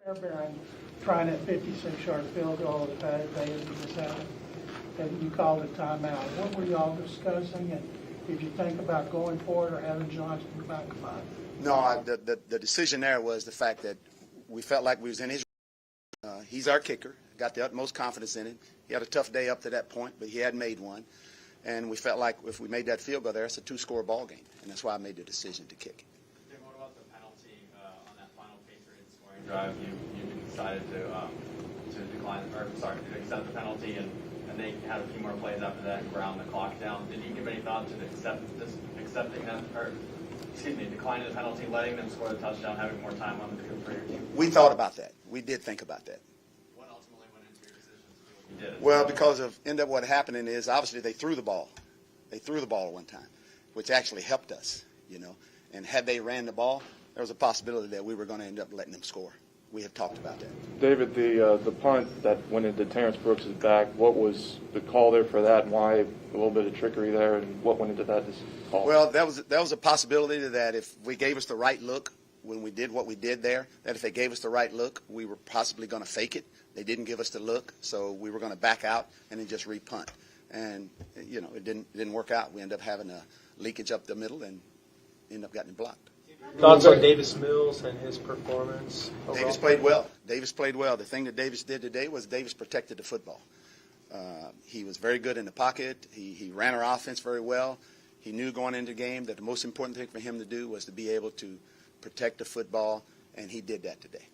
Fairbairn trying that 56-yard field goal the past day as it just happened, and you called a timeout. What were y'all discussing, and did you think about going for it or having Johnston back five? No, the decision there was the fact that we felt like we was in his. He's our kicker. Got the utmost confidence in him. He had a tough day up to that point, but he had made one. And we felt like if we made that field goal there, it's a two-score ball game. And that's why I made the decision to kick it. Jim, what about the penalty on that final Patriots scoring drive? You decided to decline, or sorry, to accept the penalty, and they had a few more plays after that and ground the clock down. Did you give any thought to accepting that, or declining the penalty, letting them score the touchdown, having more time on the field for your team? We thought about that. We did think about that. What ultimately went into your decision to do what you did? Well, because of what happening is obviously they threw the ball. They threw the ball at one time, which actually helped us, And had they ran the ball, there was a possibility that we were going to end up letting them score. We have talked about that. David, the punt that went into Terrence Brooks' back, what was the call there for that, and why a little bit of trickery there, and what went into that call? Well, that was a possibility that if we gave us the right look when we did what we did there, that if they gave us the right look, we were possibly going to fake it. They didn't give us the look, so we were going to back out and then just re-punt. And, it didn't work out. We ended up having a leakage up the middle and ended up getting blocked. Thoughts on Davis Mills and his performance? Davis played well. The thing that Davis did today was Davis protected the football. He was very good in the pocket. He ran our offense very well. He knew going into the game that the most important thing for him to do was to be able to protect the football, and he did that today.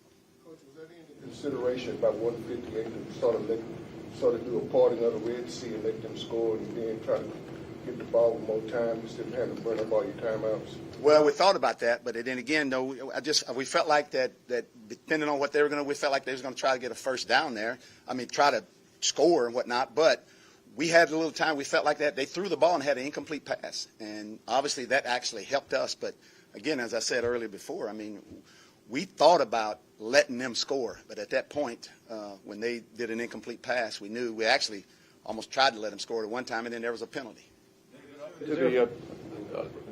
Coach, was there any consideration about 158 to sort of do a parting of the Red Sea and let them score and then try to get the ball with more time instead of having to burn up all your timeouts? Well, we thought about that, but then again, no, we felt like that depending on what they were going to, we felt like they was going to try to get a first down there. I mean, try to score and whatnot, but we had a little time. We felt like that. They threw the ball and had an incomplete pass, and obviously that actually helped us. But again, as I said earlier before, I mean, we thought about letting them score, but at that point, when they did an incomplete pass, we knew we actually almost tried to let them score at one time, and then there was a penalty.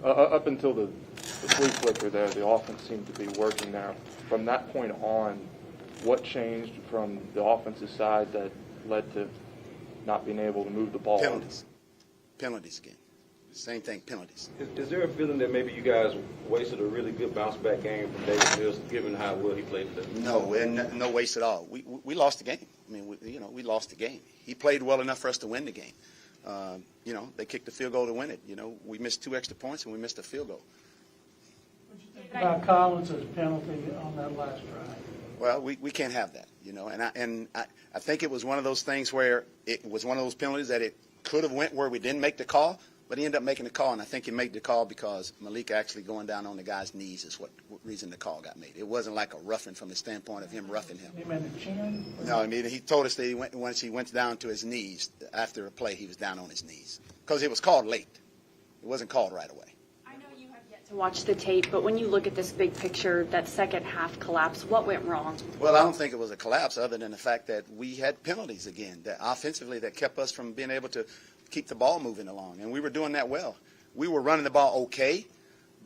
Up until the flea flicker there, the offense seemed to be working now. From that point on, what changed from the offensive side that led to not being able to move the ball? Penalties again. Same thing, penalties. Is there a feeling that maybe you guys wasted a really good bounce-back game from David Mills, given how well he played today? No, no waste at all. We lost the game. I mean, we lost the game. He played well enough for us to win the game. They kicked the field goal to win it. We missed 2 extra points and we missed a field goal. What did you think about Collins' penalty on that last drive? Well, we can't have that, and I think it was one of those things where it was one of those penalties that it could have went where we didn't make the call, but he ended up making the call, and I think he made the call because Malik actually going down on the guy's knees is what reason the call got made. It wasn't like a roughing from the standpoint of him roughing him. Him in the chin? No, I mean, he told us that once he went down to his knees after a play, he was down on his knees because it was called late. It wasn't called right away. I know you have yet to watch the tape, but when you look at this big picture, that second half collapse, what went wrong? Well, I don't think it was a collapse other than the fact that we had penalties again, that offensively that kept us from being able to keep the ball moving along, and we were doing that well. We were running the ball okay,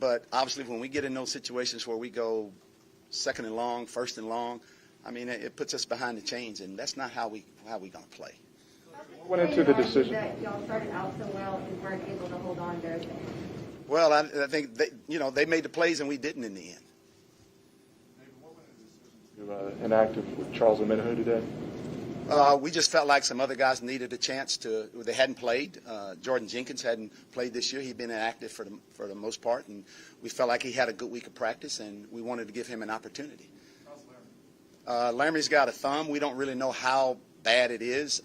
but obviously when we get in those situations where we go second and long, first and long, I mean, it puts us behind the chains, and that's not how we going to play. What went into the decision? That y'all started out so well and weren't able to hold on there. Well, I think they made the plays and we didn't in the end. Inactive with Charles Omenihu today? We just felt like some other guys needed a chance they hadn't played. Jordan Jenkins hadn't played this year. He'd been inactive for the most part, and we felt like he had a good week of practice, and we wanted to give him an opportunity. Laramie's got a thumb. We don't really know how bad it is.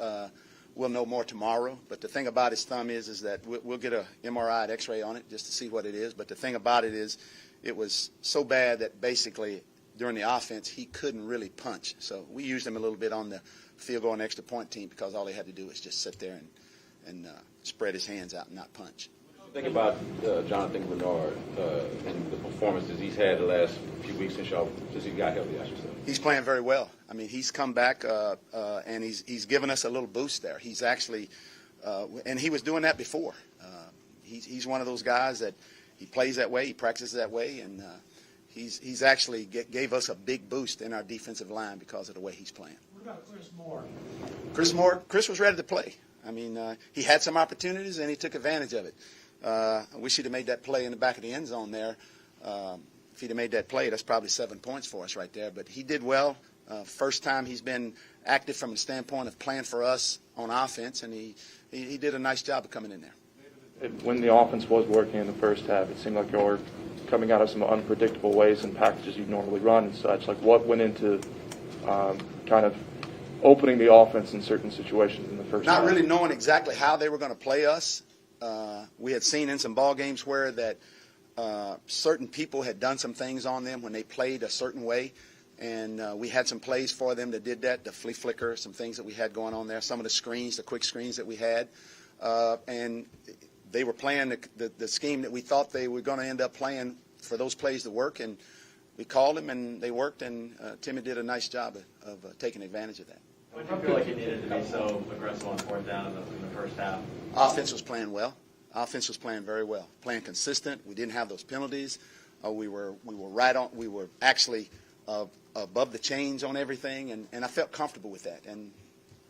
We'll know more tomorrow, but the thing about his thumb is that we'll get a MRI and X-ray on it just to see what it is, but the thing about it is it was so bad that basically during the offense he couldn't really punch. So we used him a little bit on the field goal and extra point team because all he had to do was just sit there and spread his hands out and not punch. Think about Jonathan Bernard and the performances he's had the last few weeks since he got healthy, I should say. He's playing very well. I mean, he's come back and he's given us a little boost there. He's actually and he was doing that before. He's one of those guys that he plays that way, he practices that way, and He's actually gave us a big boost in our defensive line because of the way he's playing. What about Chris Moore? Chris was ready to play. I mean, he had some opportunities and he took advantage of it. I wish he'd have made that play in the back of the end zone there. If he'd have made that play, that's probably 7 points for us right there. But he did well. First time he's been active from the standpoint of playing for us on offense, and he did a nice job of coming in there. When the offense was working in the first half, it seemed like you were coming out of some unpredictable ways and packages you normally run and such. Like, what went into kind of opening the offense in certain situations in the first half? Not really knowing exactly how they were going to play us. We had seen in some ball games where that certain people had done some things on them when they played a certain way. And we had some plays for them that did that, the flea flicker, some things that we had going on there, some of the screens, the quick screens that we had. And they were playing the scheme that we thought they were going to end up playing for those plays to work. And we called them, and they worked, and Timmy did a nice job of taking advantage of that. Why did you feel like you needed to be so aggressive on fourth down in the first half? Offense was playing well. Offense was playing very well, playing consistent. We didn't have those penalties. We were right on. We were actually above the chains on everything, and I felt comfortable with that. And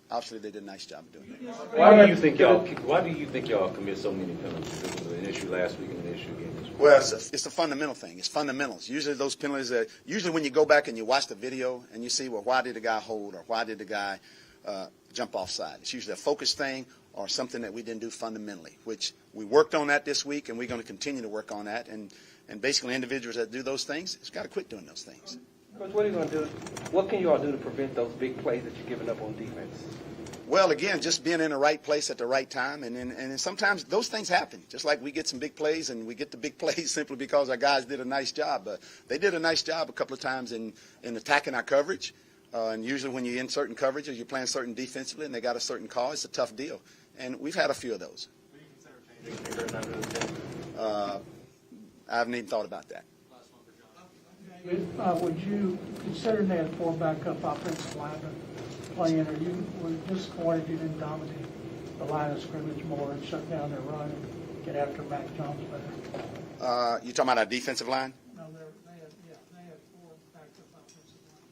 obviously, they did a nice job of doing that. Why do you think y'all commit so many penalties? It was an issue last week and an issue again this week. Well, it's a fundamental thing. It's fundamentals. Usually those penalties usually when you go back and you watch the video and you see, well, why did the guy hold or why did the guy jump offside? It's usually a focus thing or something that we didn't do fundamentally, which we worked on that this week, and we're going to continue to work on that. And basically individuals that do those things, it's got to quit doing those things. Coach, what are you going to do? What can you all do to prevent those big plays that you're giving up on defense? Well, again, just being in the right place at the right time, and then sometimes those things happen. Just like we get some big plays, and we get the big plays simply because our guys did a nice job. They did a nice job a couple of times in attacking our coverage. And usually when you're in certain coverages, you're playing certain defensively, and they got a certain call. It's a tough deal. And we've had a few of those. Would you consider changing fingers after this game? I haven't even thought about that. Would you, considering they had 4 backup offensive linemen playing, were you disappointed you didn't dominate the line of scrimmage more and shut down their run and get after Mac Jones better? You talking about our defensive line? No, they had 4 backup offensive linemen.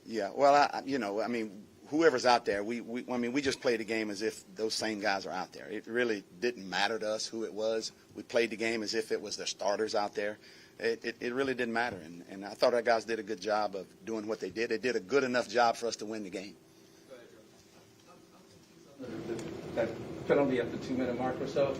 Yeah. Well, I mean, whoever's out there, we just played the game as if those same guys are out there. It really didn't matter to us who it was. We played the game as if it was the starters out there. It really didn't matter, and I thought our guys did a good job of doing what they did. They did a good enough job for us to win the game. That penalty at the 2-minute mark or so.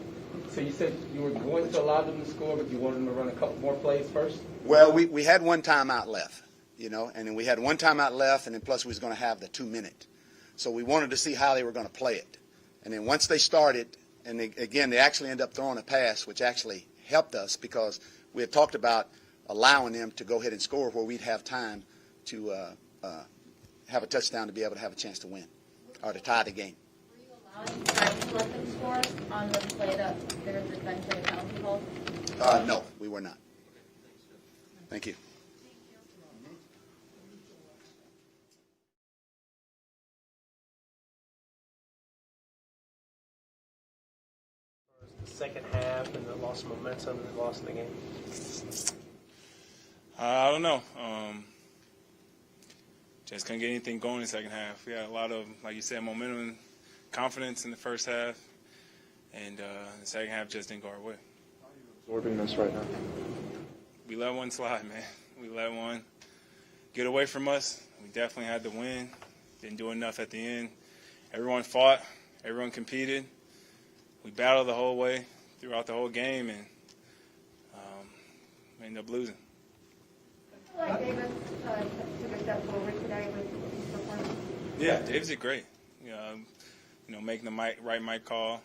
So you said you were going to allow them to score, but you wanted them to run a couple more plays first? Well, we had one timeout left, and then we had one timeout left, and then plus we was going to have the 2-minute. So we wanted to see how they were going to play it. And then once they started, and they actually ended up throwing a pass, which actually helped us because we had talked about allowing them to go ahead and score where we'd have time to have a touchdown to be able to have a chance to win or to tie the game. Were you allowing time to let them score on the play that there was eventually a penalty called? No, we were not. Thank you. The second half and the lost momentum and the loss of the game. I don't know. Just couldn't get anything going in the second half. We had a lot of, like you said, momentum and confidence in the first half, and the second half just didn't go our way. Absorbing this right now. We let one slide, man. We let one get away from us. We definitely had to win. Didn't do enough at the end. Everyone fought. Everyone competed. We battled the whole way throughout the whole game, and ended up losing. I feel like Davis took a step forward today with his performance. Yeah, Davis did great. Making the right mic call,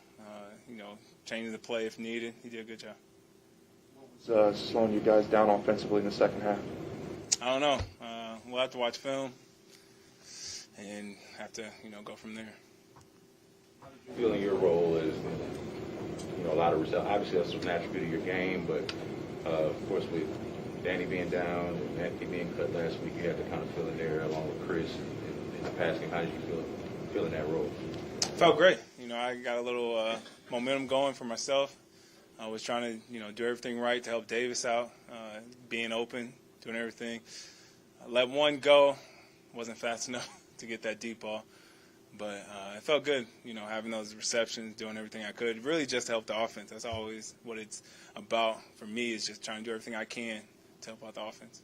changing the play if needed. He did a good job. What was slowing you guys down offensively in the second half? I don't know. We'll have to watch film and have to, go from there. Feeling your role as a lot of results. Obviously, that's an attribute of your game, but of course, with Danny being down and Anthony being cut last week, you had to kind of fill in there along with Chris in the pass game. How did you feel in that role? Felt great. I got a little momentum going for myself. I was trying to, do everything right to help Davis out, being open, doing everything. I let one go, wasn't fast enough to get that deep ball. But it felt good, having those receptions, doing everything I could, really just to help the offense. That's always what it's about for me, is just trying to do everything I can to help out the offense.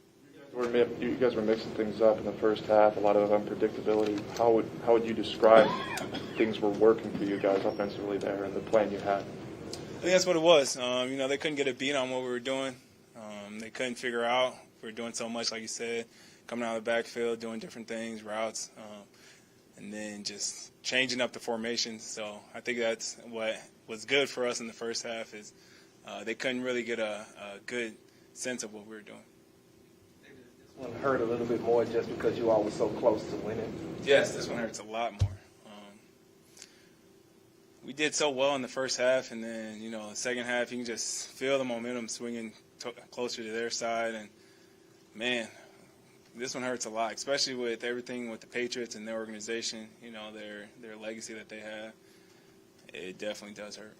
You guys were mixing things up in the first half, a lot of unpredictability. How would you describe things were working for you guys offensively there and the plan you had? I think that's what it was. They couldn't get a beat on what we were doing. They couldn't figure out we were doing so much, like you said, coming out of the backfield, doing different things, routes, and then just changing up the formations. So I think that's what was good for us in the first half, is they couldn't really get a good sense of what we were doing. This one hurt a little bit more just because you all were so close to winning. Yes, this one hurts a lot more. We did so well in the first half, and then, the second half, you can just feel the momentum swinging closer to their side. And, man, this one hurts a lot, especially with everything with the Patriots and their organization, their legacy that they have. It definitely does hurt.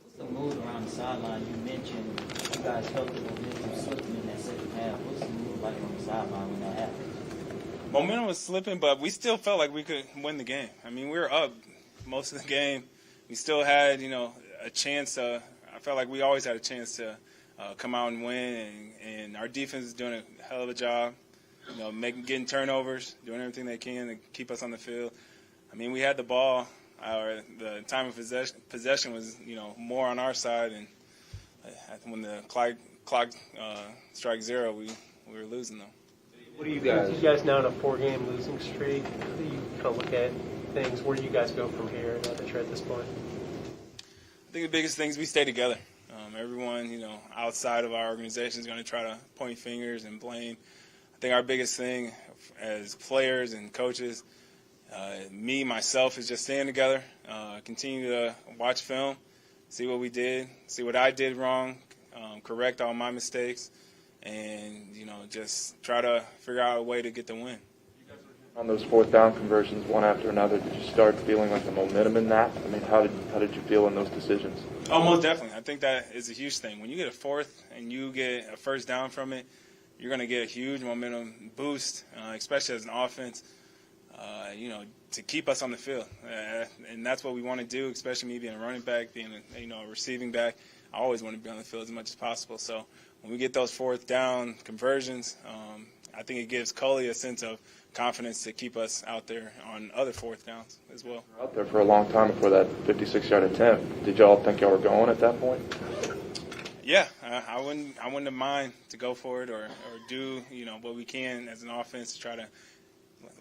What's the mood around the sideline? You mentioned you guys felt the momentum slipping in that second half. What's the mood like on the sideline when that happened? Momentum was slipping, but we still felt like we could win the game. I mean, we were up most of the game. We still had, a chance. I felt like we always had a chance to come out and win, and our defense is doing a hell of a job, getting turnovers, doing everything they can to keep us on the field. I mean, we had the ball. The time of possession was, more on our side, and when the clock strike zero, we were losing them. What do you guys now on a 4-game losing streak? How do you kind of look at things? Where do you guys go from here now that you're at this point? I think the biggest thing is we stay together. Everyone, outside of our organization is going to try to point fingers and blame. I think our biggest thing as players and coaches, myself, is just staying together, continue to watch film, see what we did, see what I did wrong, correct all my mistakes, and, just try to figure out a way to get the win. On those fourth down conversions, one after another, did you start feeling like the momentum in that? I mean, how did you feel in those decisions? Oh, most definitely. I think that is a huge thing. When you get a fourth and you get a first down from it, you're going to get a huge momentum boost, especially as an offense, to keep us on the field. And that's what we want to do, especially me being a running back, being a receiving back. I always want to be on the field as much as possible. So when we get those fourth down conversions, I think it gives Culley a sense of confidence to keep us out there on other fourth downs as well. Out there for a long time before that 56-yard attempt. Did y'all think y'all were going at that point? Yeah, I wouldn't have mind to go for it or do what we can as an offense to try to,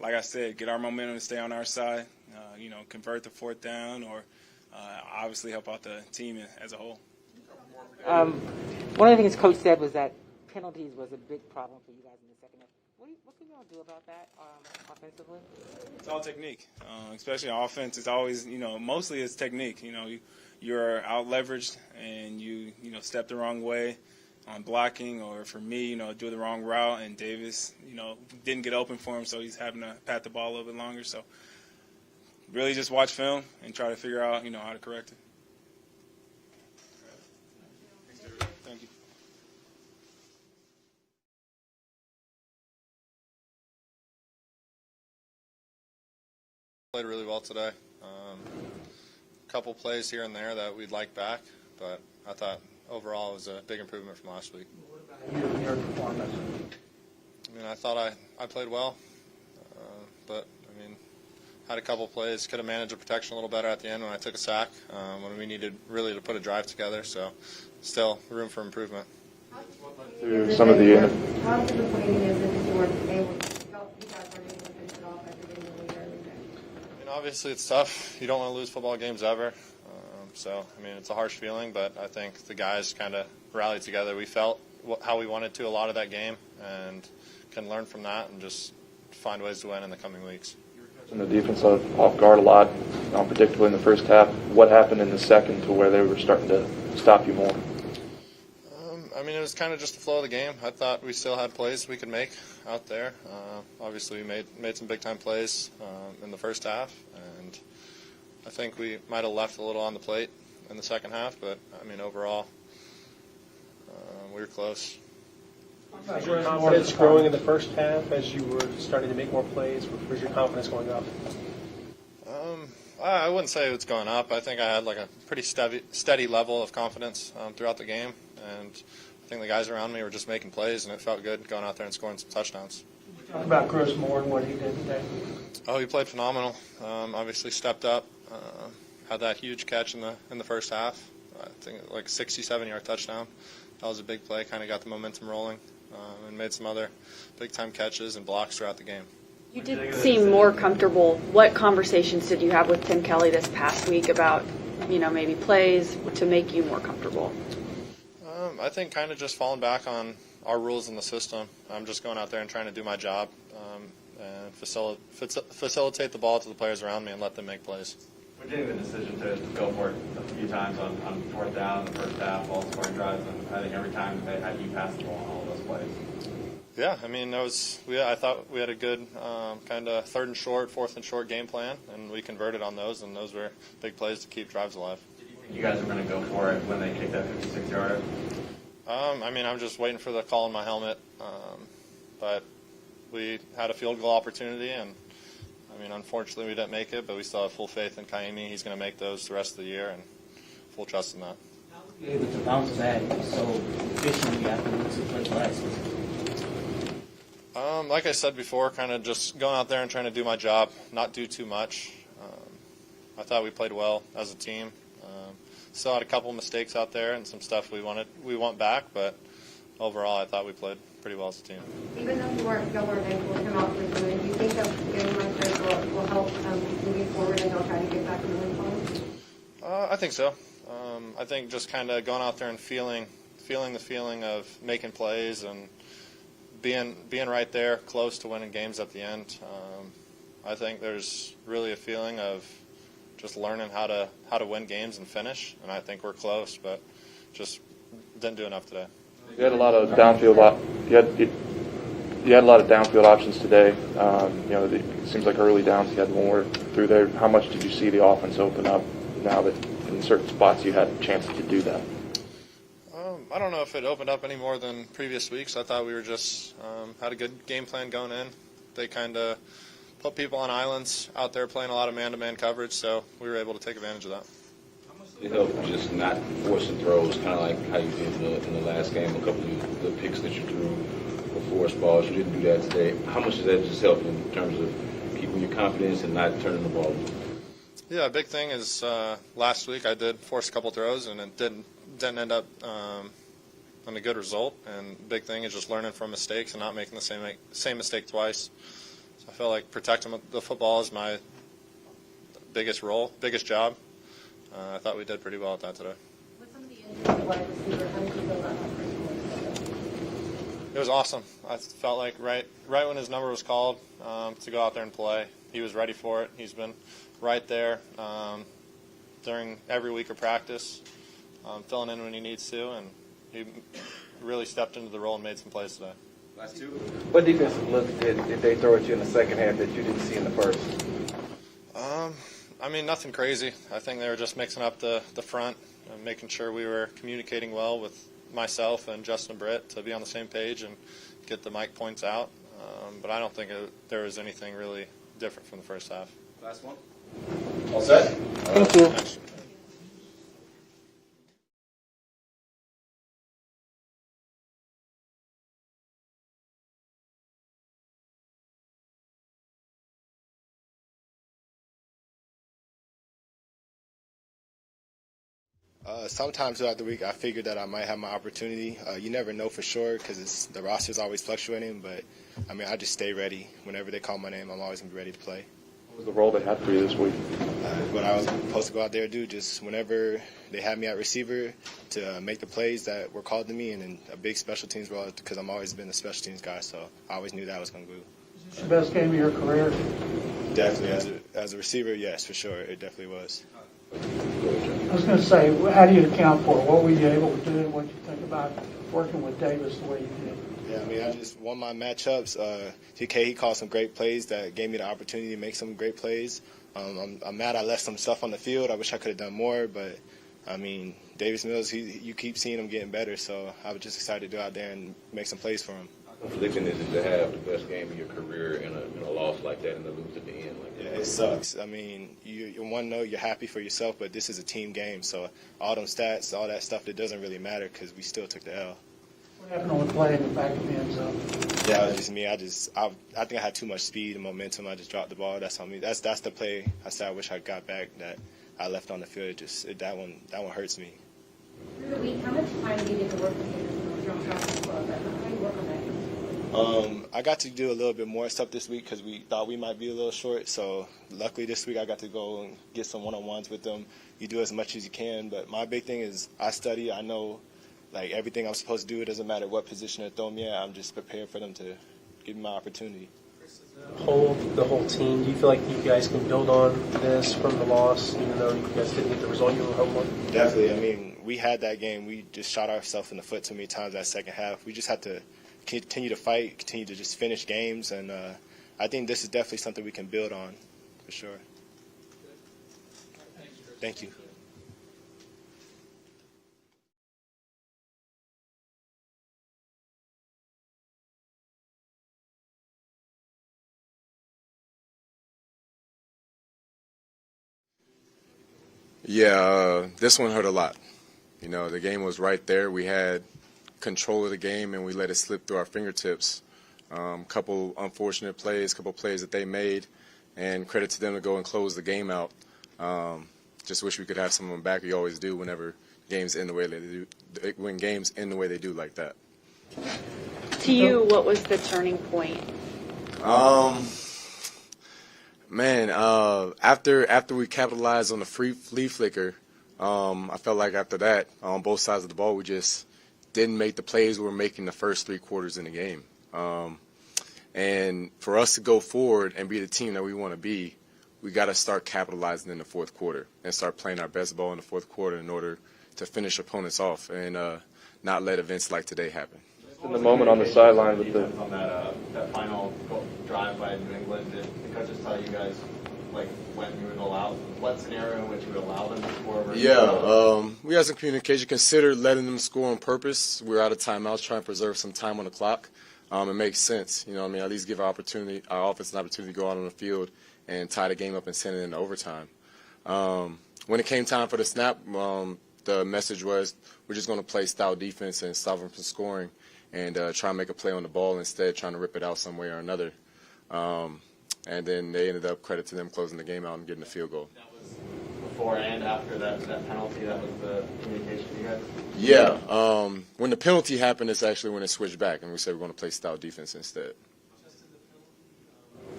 like I said, get our momentum to stay on our side. Convert the fourth down or obviously help out the team as a whole. One of the things Coach said was that penalties was a big problem for you guys in the second half. What can y'all do about that offensively? It's all technique, especially on offense. It's always, mostly it's technique. You're out leveraged and you step the wrong way on blocking, or for me, do the wrong route, and Davis, didn't get open for him, so he's having to pat the ball a little bit longer. So really just watch film and try to figure out, how to correct it. Thank you. Played really well today. A couple plays here and there that we'd like back, but I thought overall it was a big improvement from last week. What about your performance? I mean, I thought I played well, but had a couple plays, could have managed the protection a little better at the end when I took a sack, when we needed really to put a drive together, so still room for improvement. Some of the How disappointing is it that you weren't able to finish it off after getting the lead early? Obviously it's tough. You don't want to lose football games ever. It's a harsh feeling, but I think the guys kind of rallied together. We felt how we wanted to a lot of that game and can learn from that and just find ways to win in the coming weeks. And the defense off guard a lot, unpredictable in the first half. What happened in the second to where they were starting to stop you more? It was kind of just the flow of the game. I thought we still had plays we could make out there. Obviously, we made some big-time plays in the first half, and I think we might have left a little on the plate in the second half, but, overall, we were close. Was your confidence growing in the first half as you were starting to make more plays? Was your confidence going up? I wouldn't say it's going up. I think I had like a pretty steady level of confidence throughout the game, and I think the guys around me were just making plays, and it felt good going out there and scoring some touchdowns. Talk about Chris Moore and what he did today. Oh, he played phenomenal. Obviously stepped up. Had that huge catch in the first half. I think like a 67-yard touchdown. That was a big play. Kind of got the momentum rolling, and made some other big-time catches and blocks throughout the game. You did seem more comfortable. What conversations did you have with Tim Culley this past week about, maybe plays to make you more comfortable? I think kind of just falling back on our rules in the system. I'm just going out there and trying to do my job and facilitate the ball to the players around me and let them make plays. We're getting the decision to go for it a few times on fourth down in the first half, all scoring drives, and I think every time they had you pass the ball on all of those plays. Yeah, I mean, I thought we had a good kind of third and short, fourth and short game plan, and we converted on those, and those were big plays to keep drives alive. Did you think you guys were going to go for it when they kicked that 56-yarder? I mean, I'm just waiting for the call in my helmet, but we had a field goal opportunity, and I mean, unfortunately, we didn't make it, but we still have full faith in Kaimi. He's going to make those the rest of the year, and full trust in that. How were you able to bounce back so efficiently after losing play last week? Like I said before, kind of just going out there and trying to do my job, not do too much. I thought we played well as a team. Still had a couple mistakes out there and some stuff we want back, but overall, I thought we played pretty well as a team. Even though you weren't able to come out with the win, do you think that getting like this will help moving forward and they'll try to get back in the win column? I think so. I think just kind of going out there and feeling the feeling of making plays and being right there, close to winning games at the end. I think there's really a feeling of just learning how to win games and finish, and I think we're close, but just didn't do enough today. You had a lot of downfield. You had a lot of downfield options today. It seems like early downs you had more through there. How much did you see the offense open up now that in certain spots you had a chance to do that? I don't know if it opened up any more than previous weeks. I thought we were just had a good game plan going in. They kind of put people on islands out there playing a lot of man-to-man coverage, so we were able to take advantage of that. It helped just not forcing throws, kind of like how you did in the last game. A couple of the picks that you threw were forced balls. You didn't do that today. How much does that just help in terms of keeping your confidence and not turning the ball over? Yeah, a big thing is last week I did force a couple throws, and it didn't end up on a good result. And big thing is just learning from mistakes and not making the same mistake twice. So I feel like protecting the football is my biggest job. I thought we did pretty well at that today. With some of the injuries at wide receiver, how did you feel about that? It was awesome. I felt like right when his number was called to go out there and play, he was ready for it. He's been right there during every week of practice, filling in when he needs to, and he really stepped into the role and made some plays today. Last two. What defensive looks did they throw at you in the second half that you didn't see in the first? I mean, nothing crazy. I think they were just mixing up the front and making sure we were communicating well with myself and Justin and Britt to be on the same page and get the mic points out. But I don't think there was anything really different from the first half. Last one. All set? Thank you. Thanks. Sometimes throughout the week, I figured that I might have my opportunity. You never know for sure because the roster's always fluctuating. But, I mean, I just stay ready. Whenever they call my name, I'm always going to be ready to play. What was the role they had for you this week? What I was supposed to go out there and do, just whenever they had me at receiver to make the plays that were called to me, and then a big special teams role because I've always been a special teams guy, so I always knew that I was going to do. Is this your best game of your career? Definitely. As a receiver, yes, for sure. It definitely was. I was going to say, how do you account for it? What were you able to do, and what did you think about working with Davis the way you did? Yeah, I mean, I just won my matchups. TK, he called some great plays that gave me the opportunity to make some great plays. I'm mad I left some stuff on the field. I wish I could have done more, but, I mean, Davis Mills, you keep seeing him getting better, so I was just excited to go out there and make some plays for him. How conflicting is it to have the best game of your career in a loss like that and to lose at the end like that? Yeah, it sucks. I mean, you want to know you're happy for yourself, but this is a team game, so all them stats, all that stuff, it doesn't really matter because we still took the L. What happened on the play in the back of the end zone? Yeah, it was just me. I think I had too much speed and momentum. I just dropped the ball. That's on me. That's the play I said I wish I got back that I left on the field. That one hurts me. Through the week, how much time do you get to work with your own practice club? How do you work on that? I got to do a little bit more stuff this week because we thought we might be a little short. So luckily this week I got to go and get some one-on-ones with them. You do as much as you can, but my big thing is I study. I know like everything I'm supposed to do. It doesn't matter what position they throw me at. I'm just prepared for them to give me my opportunity. The whole team, do you feel like you guys can build on this from the loss, even though you guys didn't get the result you were hoping for? Definitely. I mean, we had that game. We just shot ourselves in the foot too many times that second half. We just had to continue to fight, continue to just finish games, and I think this is definitely something we can build on, for sure. Thank you. Yeah, this one hurt a lot. You know, the game was right there. We had control of the game, and we let it slip through our fingertips. Couple unfortunate plays, couple plays that they made, and credit to them to go and close the game out. Just wish we could have some of them back. We always do whenever games end the way they do. When games end the way they do like that. To you, what was the turning point? Man, after we capitalized on the flea flicker, I felt like after that, on both sides of the ball, we just didn't make the plays we were making the first 3 quarters in the game. And for us to go forward and be the team that we want to be, we got to start capitalizing in the fourth quarter and start playing our best ball in the fourth quarter in order to finish opponents off and not let events like today happen. In the moment on the sideline with the on that final drive by New England, did the coaches tell you guys like when you would allow, what scenario in which you would allow them to score? Yeah, we had some communication. Consider letting them score on purpose. We're out of timeouts, trying to preserve some time on the clock. It makes sense, you know what I mean, at least give our offense an opportunity to go out on the field and tie the game up and send it into overtime. When it came time for the snap, the message was we're just going to play style defense and stop them from scoring and try and make a play on the ball instead of trying to rip it out some way or another. And then they ended up, credit to them, closing the game out and getting the field goal. That was before and after that penalty, that was the communication you guys? Yeah. When the penalty happened, it's actually when it switched back, and we said we're going to play style defense instead.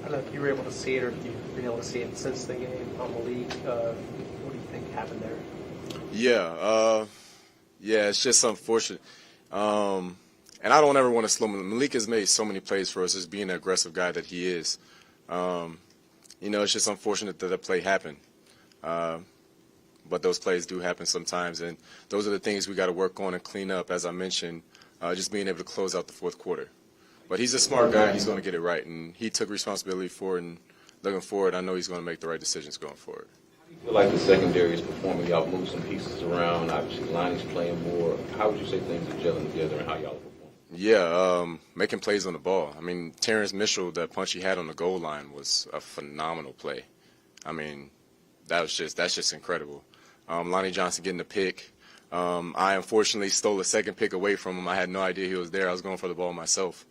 I don't know if you were able to see it or if you've been able to see it since the game on the league. What do you think happened there? Yeah, it's just unfortunate. And I don't ever want to slow him. Malik has made so many plays for us as being the aggressive guy that he is. You know, it's just unfortunate that the play happened. But those plays do happen sometimes, and those are the things we got to work on and clean up, as I mentioned, just being able to close out the fourth quarter. But he's a smart guy. He's going to get it right, and he took responsibility for it, and looking forward, I know he's going to make the right decisions going forward. I feel like the secondary is performing. Y'all moved some pieces around. Obviously, Lonnie's playing more. How would you say things are gelling together and how y'all are performing? Yeah, making plays on the ball. I mean, Terrence Mitchell, that punch he had on the goal line was a phenomenal play. I mean, that's just incredible. Lonnie Johnson getting the pick. I unfortunately stole a second pick away from him. I had no idea he was there. I was going for the ball myself.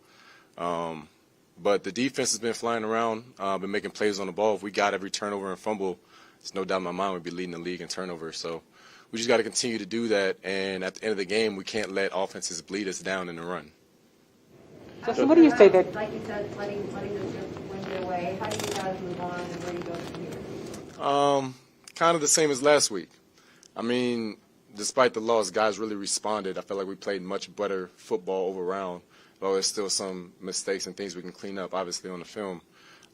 But the defense has been flying around, been making plays on the ball. If we got every turnover and fumble, there's no doubt in my mind we'd be leading the league in turnovers. So we just got to continue to do that. And at the end of the game, we can't let offenses bleed us down in the run. Justin, what do you say that? Like you said, letting them just win your way. How do you guys move on and where do you go from here? Kind of the same as last week. I mean, despite the loss, guys really responded. I felt like we played much better football all around. Though there's still some mistakes and things we can clean up, obviously, on the film.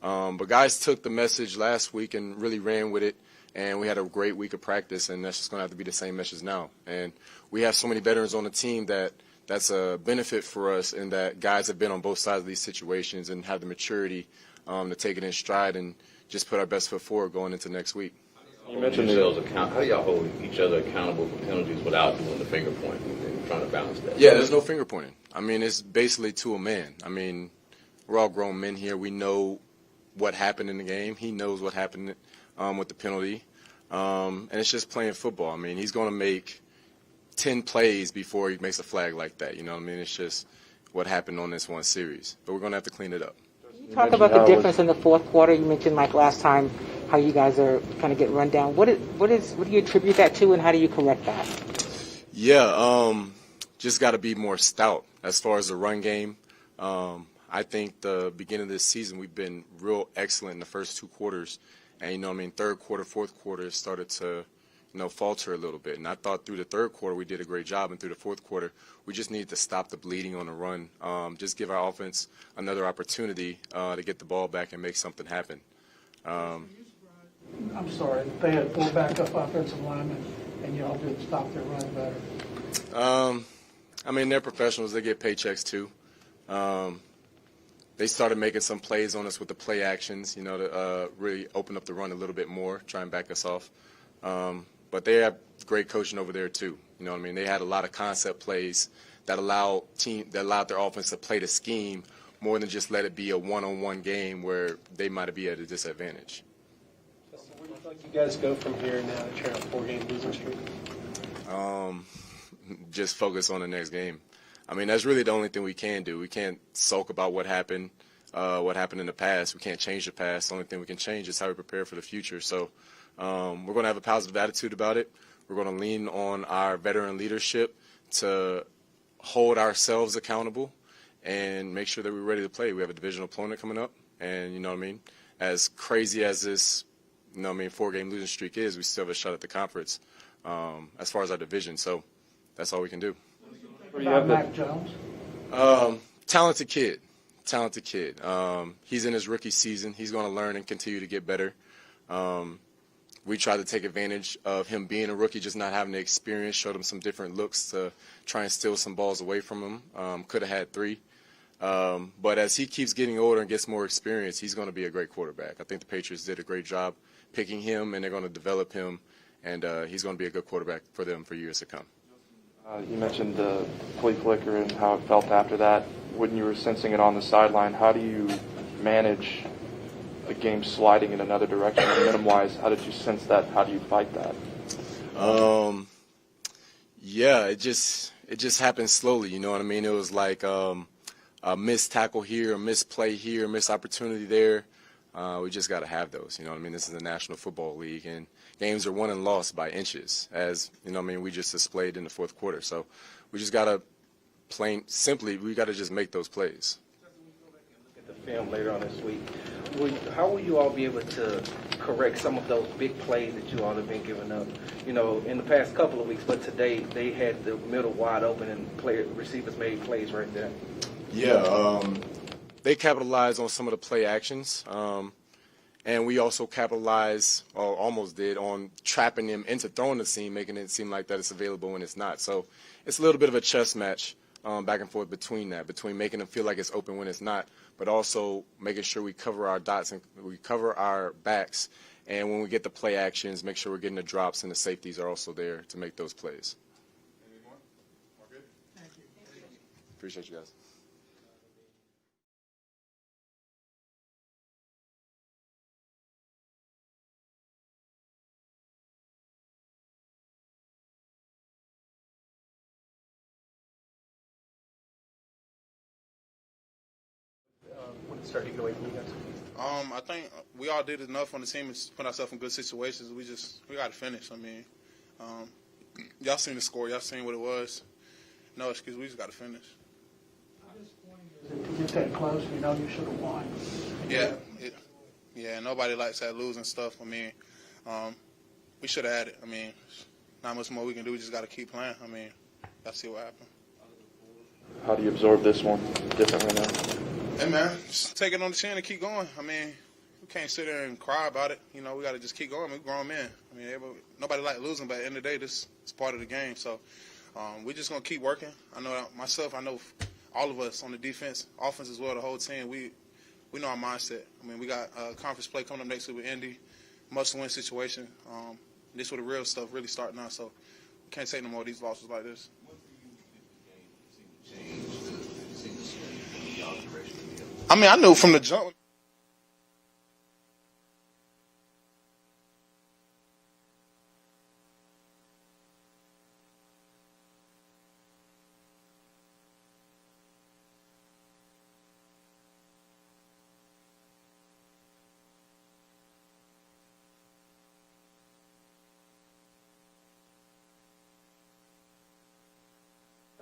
But guys took the message last week and really ran with it, and we had a great week of practice, and that's just going to have to be the same message now. And we have so many veterans on the team that's a benefit for us in that guys have been on both sides of these situations and have the maturity to take it in stride and just put our best foot forward going into next week. mentioned How do y'all hold each other accountable for penalties without doing the finger pointing and trying to balance that? Yeah, there's no finger pointing. I mean, it's basically to a man. I mean, we're all grown men here. We know what happened in the game. He knows what happened with the penalty. And it's just playing football. I mean, he's going to make 10 plays before he makes a flag like that. You know what I mean? It's just what happened on this one series. But we're going to have to clean it up. You talk about the difference in the fourth quarter. You mentioned like last time how you guys are kind of getting run down. What do you attribute that to, and how do you correct that? Yeah, just got to be more stout as far as the run game. I think the beginning of this season we've been real excellent in the first two quarters, and you know what I mean, third quarter, fourth quarter started to falter a little bit. And I thought through the third quarter we did a great job, and through the fourth quarter we just needed to stop the bleeding on the run. Just give our offense another opportunity to get the ball back and make something happen. I'm sorry, they had 4 backup offensive linemen, and y'all didn't stop their run better. I mean, they're professionals. They get paychecks too. They started making some plays on us with the play actions, to really open up the run a little bit more, try and back us off. But they have great coaching over there too. You know what I mean? They had a lot of concept plays that allowed their offense to play the scheme more than just let it be a one-on-one game where they might be at a disadvantage. Where do you think you guys go from here now that you're on a 4-game losing streak? Just focus on the next game. I mean, that's really the only thing we can do. We can't sulk about what happened in the past. We can't change the past. The only thing we can change is how we prepare for the future. So we're going to have a positive attitude about it. We're going to lean on our veteran leadership to hold ourselves accountable and make sure that we're ready to play. We have a divisional opponent coming up, and you know what I mean? As crazy as this, 4-game losing streak is, we still have a shot at the conference as far as our division. So that's all we can do. About Mac Jones? Talented kid. He's in his rookie season. He's going to learn and continue to get better. We tried to take advantage of him being a rookie, just not having the experience, showed him some different looks to try and steal some balls away from him. Could have had 3. But as he keeps getting older and gets more experience, he's going to be a great quarterback. I think the Patriots did a great job picking him, and they're going to develop him, and he's going to be a good quarterback for them for years to come. You mentioned the flea flicker and how it felt after that. When you were sensing it on the sideline, how do you manage the game sliding in another direction and minimize? How did you sense that? How do you fight that? Yeah, it just happened slowly. You know what I mean? It was like a missed tackle here, a missed play here, a missed opportunity there. We just got to have those. You know what I mean? This is the National Football League, and games are won and lost by inches, as you know what I mean, we just displayed in the fourth quarter. So we just got to we got to just make those plays. Look at the film later on this week. How will you all be able to correct some of those big plays that you all have been giving up? In the past couple of weeks, but today they had the middle wide open and receivers made plays right there. Yeah, they capitalized on some of the play actions. And we also capitalized, or almost did, on trapping them into throwing the seam, making it seem like that it's available when it's not. So it's a little bit of a chess match back and forth between making them feel like it's open when it's not, but also making sure we cover our dots and we cover our backs. And when we get the play actions, make sure we're getting the drops and the safeties are also there to make those plays. Any more? All good? Thank you. Appreciate you guys. When it started to get away from you guys? I think we all did enough on the team to put ourselves in good situations. We got to finish. I mean, y'all seen the score. Y'all seen what it was. No excuse. We just got to finish. How disappointing is it to get that close? We know you should have won. Yeah. Nobody likes that losing stuff. I mean, we should have had it. I mean, not much more we can do. We just got to keep playing. I mean, y'all see what happened. How do you absorb this one differently now? Hey, man, just take it on the chin and keep going. I mean, we can't sit there and cry about it. We got to just keep going. We're grown men. I mean, nobody likes losing, but at the end of the day, this is part of the game. So we're just going to keep working. I know myself, I know all of us on the defense, offense as well, the whole team, we know our mindset. I mean, we got conference play coming up next week with Indy. must-win situation. This is where the real stuff really starts now, so we can't take no more of these losses like this. I mean, I knew from the jump.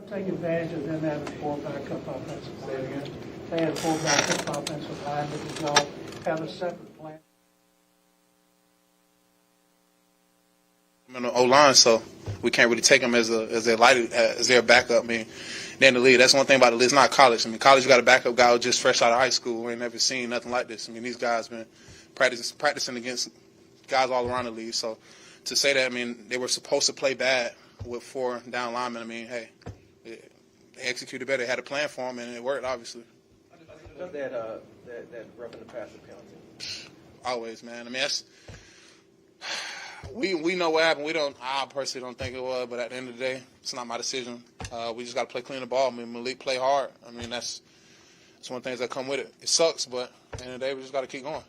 Take advantage of them having 4 backup offensive linemen. They had 4 backup offensive linemen. Did y'all have a separate plan? I'm in the O-line, so we can't really take them as their backup. I mean, they're in the league. That's one thing about the league. It's not college. I mean, college, you got a backup guy who's just fresh out of high school. We ain't never seen nothing like this. I mean, these guys been practicing against guys all around the league. So to say that, I mean, they were supposed to play bad with 4 down linemen. I mean, hey, they executed better. They had a plan for them, and it worked, obviously. Does that roughing the passer penalty? Always, man. I mean, that's we know what happened. I personally don't think it was, but at the end of the day, it's not my decision. We just got to play clean the ball. I mean, Malik play hard. I mean, that's one of the things that come with it. It sucks, but at the end of the day, we just got to keep going.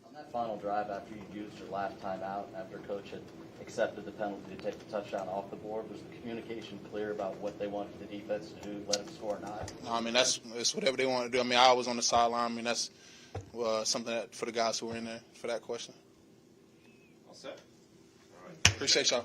On that final drive, after you used your last time out, after Coach had accepted the penalty to take the touchdown off the board, was the communication clear about what they wanted the defense to do, let them score or not? No, I mean, it's whatever they want to do. I mean, I was on the sideline. I mean, that's something that for the guys who were in there for that question. All set. Appreciate y'all.